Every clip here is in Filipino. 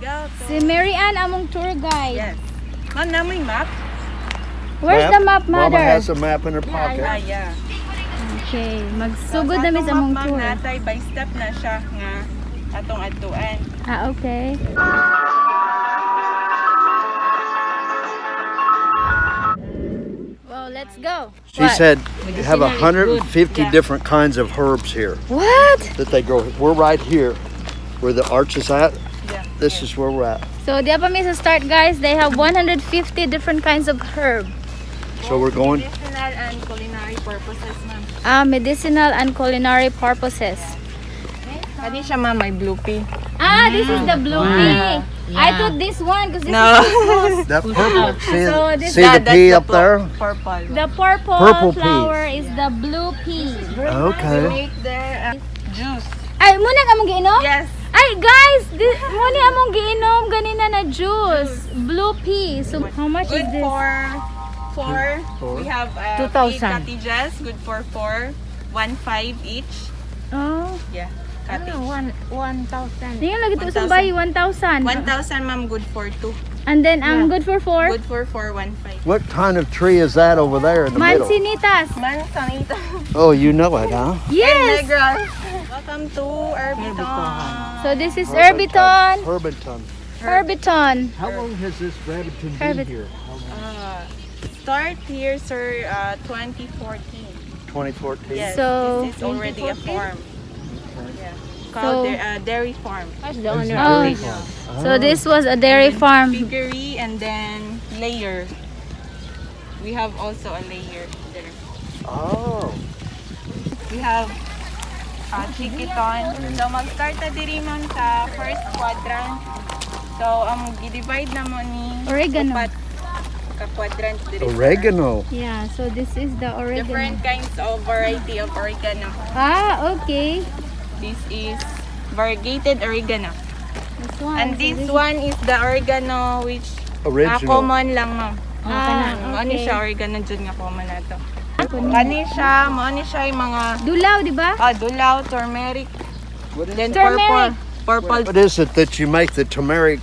go. Si Mary Ann among tour guide. Yes. Ma'am, namoy map? Where's the map, Mama mother? has a map in her pocket. Yeah. Okay, magsugod na mi sa among tour. Natay by step na siya nga atong atuan. Ah, okay. Well, let's go. She said you have 150 different kinds of herbs here What? that they grow. We're right here where the arch is at. Yeah. This is where we're at. So, di pa mi sa start, guys. They have 150 different kinds of herb. So we're going. Medicinal and culinary purposes, ma'am. Medicinal and culinary purposes. Kani siya, ma'am, may blue pea. This is the blue pea. I thought this one because this No. is That purple. See, So this- see the pea up there? Purple. the purple Purple pea. flower is the blue pea. Okay. Make their juice. Ay, muna ka mong giinom? Yes. Ay, guys, muna among giinom ganina na juice. Blue pea. So, how much Good is this? for four. We have 2,000. 8 cottages. Good for 4. 1,500 each. Oh. Yeah. Cottage. 1,000. Ngayon lagi ito 1,000. sa bayi, 1,000. 1,000, ma'am. Good for 2. And then, ang good for 4? Good for 4. 1,500. What kind of tree is that over there in the middle? Mansinitas. Mansanita. Oh, you know it, huh? Yes. Negras. Welcome to Rabbiton. So, this is Rabbiton. Rabbiton. Rabbiton. How long has this Rabbiton Rabbit- been here? Start here, sir, 2014. 2014. Yes, So- this is already a farm. Yeah. So- Called dairy farm. Oh. So, this was a dairy farm. Piggery and then layer. We have also a layer there. Oh. We have chikiton. So mag-start na diri man sa first quadrant. So i-divide na mo ni Oregano. upat ka quadrant diri. Oregano. Yeah, so this is the oregano. Different kinds of variety of oregano. Okay. This is variegated oregano. This one. And this one is the oregano which Original. common lang, ma'am. Ano okay. siya oregano dyan nga common na to. Kani siya, maani siya yung mga Dulaw, di ba? dulaw, turmeric, What is, then Turmeric. purple what is it that you make the turmeric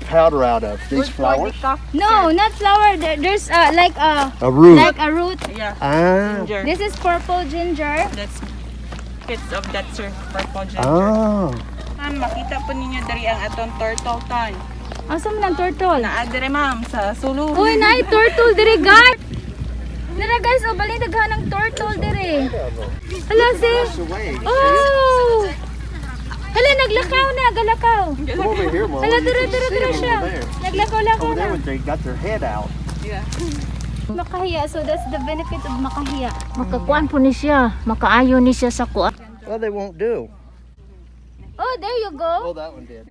powder out of? These flowers? No, not flower. There's like a A root. root. Yeah, Ah. ginger. This is purple ginger. That's bits of that, sir. Purple ginger. Oh. Ma'am, makita po ninyo dari ang atong turtle ton. Asa man ang turtle? Naadre, ma'am, sa sulod. Uy, naay turtle dire, guys. Dara guys, bali daghan ng turtle dire. Hala si. Oh. Hala naglakaw na, galakaw. Come over here, Mom. Hala You dira can dira see dira them siya. over there. Naglakaw-lakaw Over na. there, they got their head out. Yeah. Makahiya, so that's the benefit of makahiya. Makakuan po ni siya, makaayo ni siya sa kuan. Well, they won't do. Oh, there you go. Oh, that one did.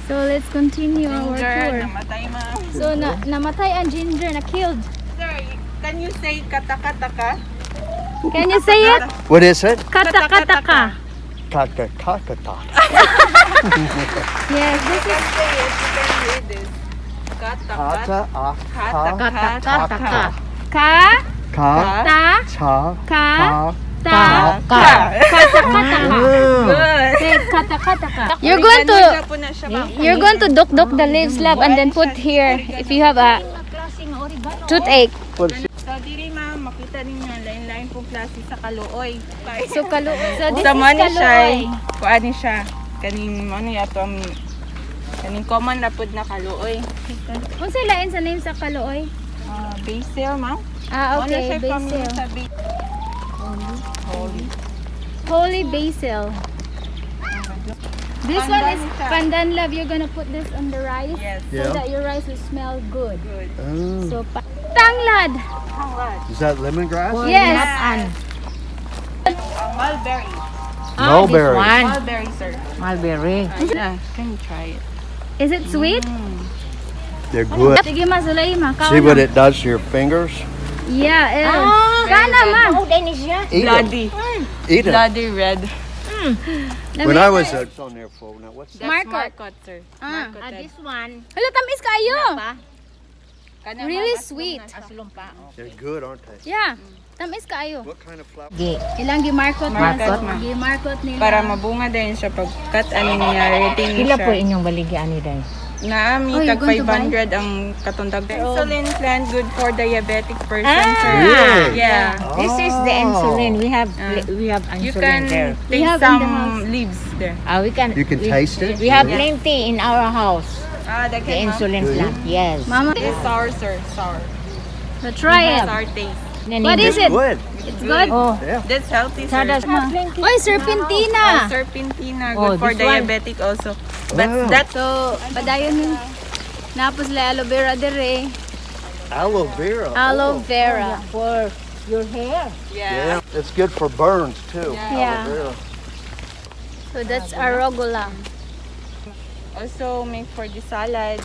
So let's continue our Ginger, tour. namatay, ma'am. So namatay ang ginger, na killed. Sir, can you say katakataka? Can you say it? What is it? Katakataka. Kaka kakata. Yes, this You is can say it, you can read this. Kata ah Katakataka. ka ka ta cha ka ka ta katakataka. Good. Say katakataka. You're going to dok the leaves, love, and then put here if you have a toothache. What is it? So, diri ma'am, makita ninyo lain-lain pong klase sa kaluoy. So this Sa is money siya, kaloy. kuani siya. Kaning ano yato kaning common na pud na kaluoy. Unsa lain sa name sa kaloy? Basil, ma'am. Ah, Ano okay, siya family basil. sa Holy. Holy basil. This one is pandan, love. You're gonna put this on the rice Yes. so Yeah. that your rice will smell good. Good. Oh. So tanglad. Tanglad. Is that lemongrass? Yes. Mulberry. Mulberry. Mulberry, sir. Mulberry. Can you try it? Is it sweet? They're good. Sige ma, sulay ma. See what it does to your fingers? Yeah, kana ma. ni siya. Eat 'em. Bloody. Eat 'em. Bloody red. When I was it's on there for now. What's that? That's Marcot. marcot, sir. Ah, Marcoted. This one. Hala, tamis kayo. Kana, Really ma'am, sweet. Aslong pa. They're good, aren't they? Yeah. Tamis kaayo. What kind of flower? Gi. Ilang gimarkot na. Markot, ma'am. Gimarkot nila. Para mabunga din siya pag cut ani niya rating Pila siya. po inyong baligyan ni day? Naami Oh, tag you're going to 500 ang katundag. Insulin plant good for diabetic person, sir. Really? Yeah. This is the insulin. We have You insulin can there. We have taste in the some house. leaves there. We can. You can taste it? We have plenty in our house. The The insulin plant. Yes. Mama, It's sour, sir. Sour. so try it. Sour taste. What is it? Good. It's good. Oh, That's healthy, sir. Sadas ma. Oy, serpentina. Serpentina, Oh, good for this one. diabetic also. But Wow. that's So, padayon yun. Napos la aloe vera dire. Aloe vera. Aloe vera. For your hair. Yeah. It's good for burns too. Yeah. Aloe vera. So that's arugula. also make for the salad.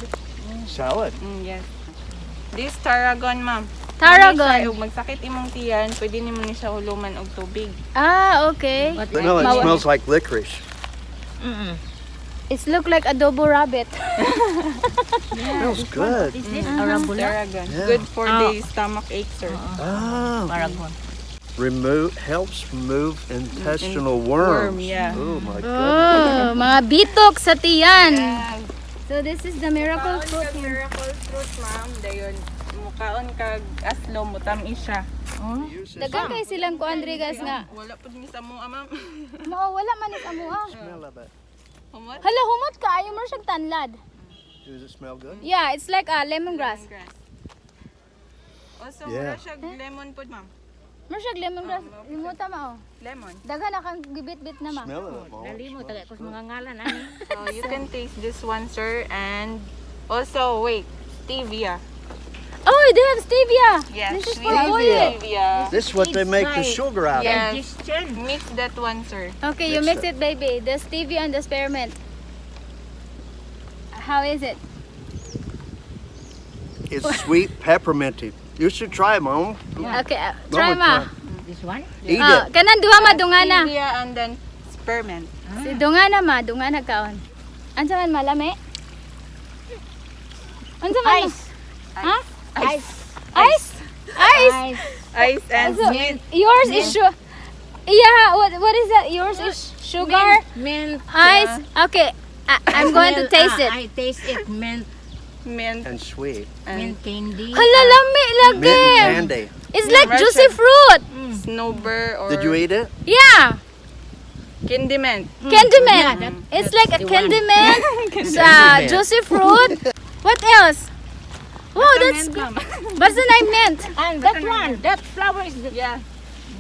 Salad. Yes. This tarragon, ma'am. Tarragon. Kung magsakit imong tiyan, pwede nimo ni siya huluman og tubig. Ah, okay. No, it smells like licorice. It look like adobo rabbit. Smells good. Is this arugula? Tarragon. Yeah. Good for the stomach ache, sir. Oh. Aragon. Helps remove intestinal worms. Worm, yeah. Oh my goodness. Oh, mga bitok sa tiyan. Yeah. So this is the miracle fruit. Miracle fruit, ma'am. Dayon, mukaon kag aslo mo tamis siya. Use this. Dagan kay silang kuan diri guys nga. Wala pud ni sa mua, ma'am. Wala man it amo ah. Smell of it. Humot. Hala humot ka ayo mo siyang tanlad. Does it smell good? Yeah, it's like a lemongrass. Lemongrass. Also, Yeah. mura siya lemon pud, ma'am. Mo siyang lemongrass. Limuta ma oh. Lemon. Dagan na kang gibit-bit na ma. Smell it. Mom. Dali mo taga ko mga ngalan ani. So, you can taste this one, sir. And also, wait, stevia. Oh, they have stevia. Yes, This is we for have oil. stevia. This is what they make the It's sugar out of. Yes. Digestion. Mix that one, sir. Okay, you Mix mix it, baby. The stevia and the spearmint. How is it? It's sweet pepperminty. You should try it, Mom. Okay, try ma. This one? Eat Ah, it. kanan duha ma dungana. Stevia and then spearmint. Si dungana ma, dungana kaon. Ansa man malami? Ansa man? Ice. Ha? Ice. Ice? Ice. Ice and So, mint. yours is yeah, what is that? Yours is sugar, Mint. ice. Okay, I'm going to taste it. I taste it. Mint. Mint And sweet. and Mint candy. Hala, lami Mint lagi. candy. It's like Russian. juicy fruit. snowbird or Did you eat it? Yeah, candy mint. candy mint. Yeah, that- It's like a the candy one. mint. Candy mint. Juicy fruit. What else? Wow, that's Mint, ma'am. what's the name mint? And that one, that flower is the Yeah.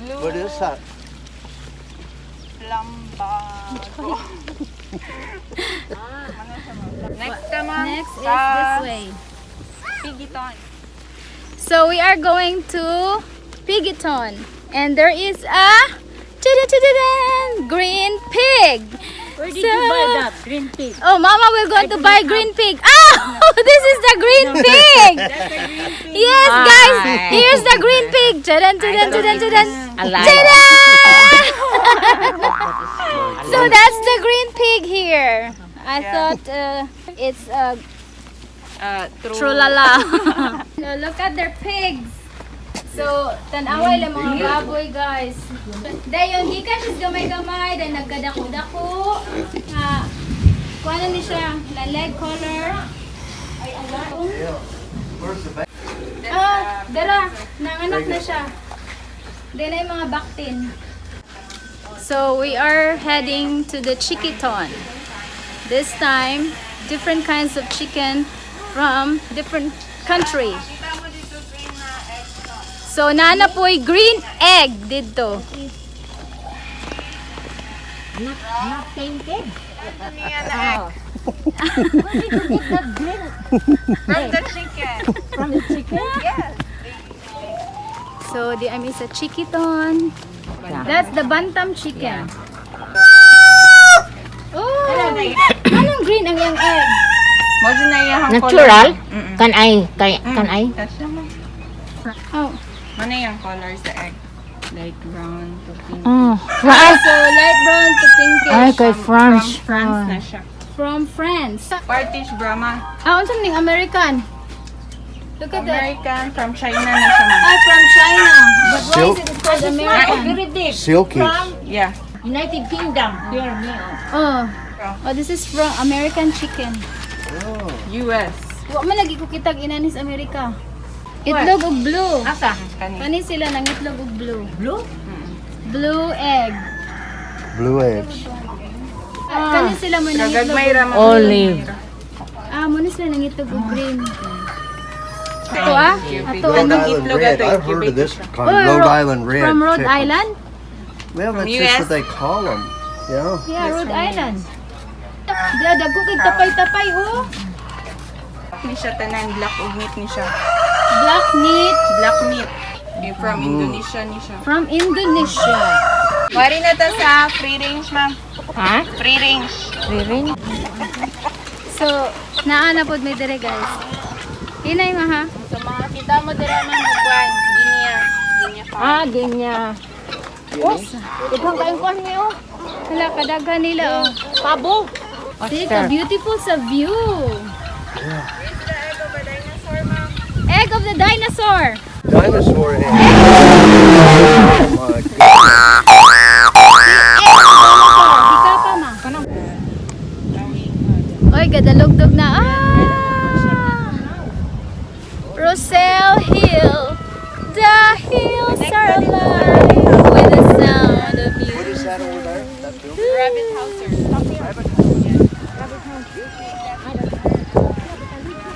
Blue What is that? lambago. Next naman. Next is this way. Pigiton. So we are going to Pigiton, and there is a green pig. Where did So- you buy that green pig? Oh, Mama, we're going to buy green pig. Oh, this is the green pig. Yes, guys, here's the green pig. Chadan, chadan, chadan, chadan. Alive. Chadan! So that's the green pig here. I thought it's trulala. So look at their pigs. So, tanaway lang mga baboy, guys. Dayon, gikan siya gamay-gamay, dahil nagkadako-dako. Kung ano ni siya, na leg color. Ay, dara, nanganak na siya. Then ay mga baktin. So, we are heading to the Chiquiton. This time, different kinds of chicken from different country. So, nana po'y green egg dito. Not tainted. From the chicken. From the chicken? Yes. So, the is a Chiquiton. That's the bantam chicken. Oh! Anong green ang iyang egg? Mo dyan na iyang Natural? Kan ay? Kan ay? Tasya mo. Oh. Ano yung color sa egg? Light brown to pink. Oh. So, light brown to pinkish. Ay, kay From France. France na siya. From France. Partish Brahma. Ah, unsa ning American? Look at that. American, from China na siya, ma'am. Ah, from China. But why Silk. is it called American? Very deep. Silky. Yeah. United Kingdom. Here, me. Oh. Oh, this is from American chicken. US. Wa man lagi ko kitag inanis Amerika. Itlog og blue. Asa? Kani sila nang itlog og blue. Blue? Blue egg. Blue eggs. Kani sila mo nang itlog. Gagmay raman. Olive. Ah, mo ni sila nang itlog og green. Ato ah. Ato Rhode ano? Island itlog Red. ato, I've heard of this kind. Oh, Rhode Island Red. From Rhode chicken. Island? Well, From that's just US. what they call them. Yeah. Yeah, Rhode Island. Dagko kay tapay-tapay oh. Ni siya tanan, black og meat ni siya. Black meat Black meat. From Indonesia ni siya. from Indonesia. Wari na ta sa free range, ma'am. Ha? Free range. Ririn? So, naana pod may dire guys. Hinay ma ha. So mga kita mo dira man buwan, ginya. Ginya pa. Ah, ginya. Oh, ibang kayong kwan niyo. Hala kadaghan nila oh. Pabo. See, ka beautiful sa view. Egg of the dinosaur. Dinosaur egg. Oh my God. Ika pa ma. Oy, gadalugdog na. Ah! Roselle Hill. The hills are alive with the sound of What music. is that over there? That building? Rabbit house, sir.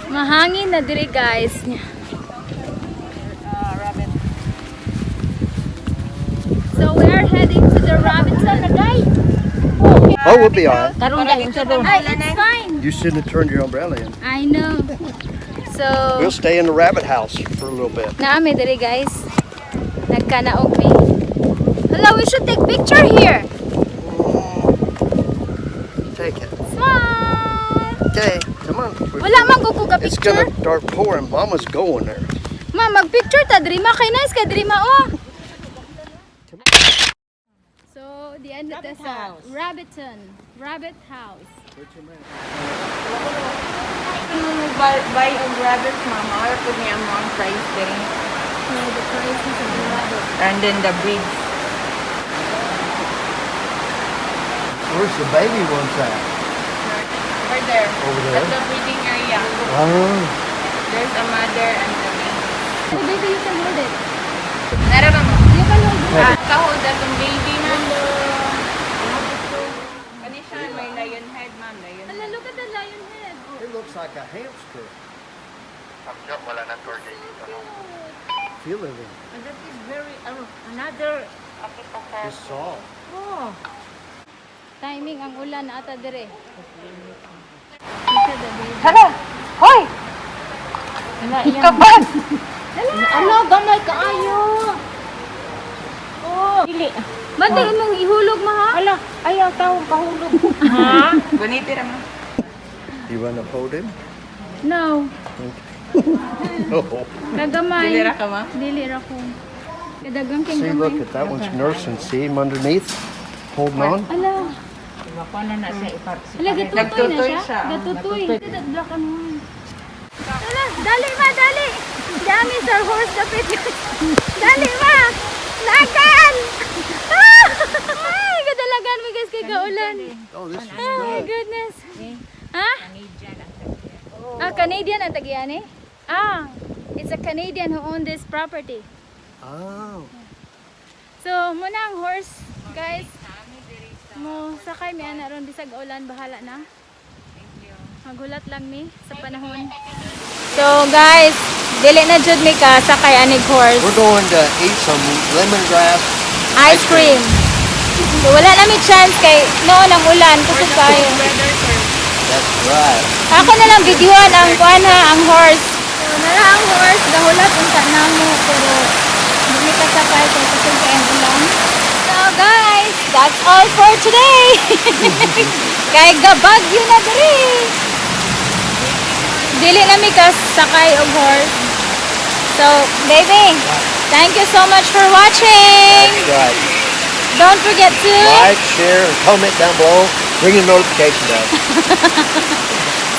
Mahangin na dire guys. Rabbit. So we are heading to the Rabbiton. Oh, we'll be all right. Karon dahil sa doon. Ay, it's fine. You shouldn't have turned your umbrella in. I know. So, We'll stay in the rabbit house for a little bit. naami dire guys. Nagkanaog me. Hello, we should take picture here. Take it. Smile. Okay, come on. Wala man ko ka It's picture. gonna start pouring. Mama's going there. Ma, mag-picture ta diri ma kay nice ka diri ma oh. So, di ano ta sa Rabbiton, Rabbit House. Kung buy og rabbit, ma'am, or pud niya mo ang price din. So, the prices of the rabbit. And then the breeds. Where's the baby ones at? Right there. Over there? At the breeding area. Oh. There's a mother and the baby. So, baby, you can hold it. Nara ba mo? You can hold it. Kahod atong baby na. Kani siya may lion head, ma'am. Lion Hala, look at the lion head. It looks like a hamster. Feel it. And that is very, another, It's soft. oh. Timing ang ulan na ata dire. Look at the baby. Hala! Hoy! Kabag! Ano, gamay kaayo. Oh, dili. Mantay mong ihulog ma ha? Ala, ayaw taong kahulog. Ha? Guniti ra, ma'am. You want to hold him? No. No. Dagamay. Dili ra ka, ma'am. Dili ra ko. Kadagang king See, look gamay. at that one's nursing. See him underneath? Holding on? Ala. Mapana na siya ipag. Ala, gatutoy na Nagtutoy siya. siya. Gatutoy. That black and white. Ala, dali ma, dali. Dami sa horse kapit. Dali ma. Lagan. Ah! Ay, kadalagan mo guys kay kaulan. Oh, this is Oh my good. goodness. Ha? Ah, Canadian ang tagiyan eh? Ah, it's a Canadian who owned this property. Oh. So, muna ang horse, guys. Mo sakay mi ana ron bisag ulan bahala na. Magulat lang mi sa panahon. So, guys, dili na jud mi ka sakay anig horse. We're going to eat some lemongrass. Ice cream. So, wala na mi chance kay noon ang ulan kusog kayo. That's right. Ako na lang videoan ang kuan ha, ang horse. So, nara ang horse, dahulat unta namo pero hindi ka sakay kay kusog kay ang ulan. So guys, that's all for today. Kay gabagyo na diri. Dili na mi ka sakay og horse. So, baby, thank you so much for watching. That's right. Don't forget to Like, share, and comment down below. Ring the notification bell.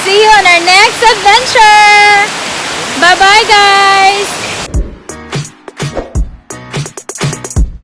see you on our next adventure. Bye-bye, guys!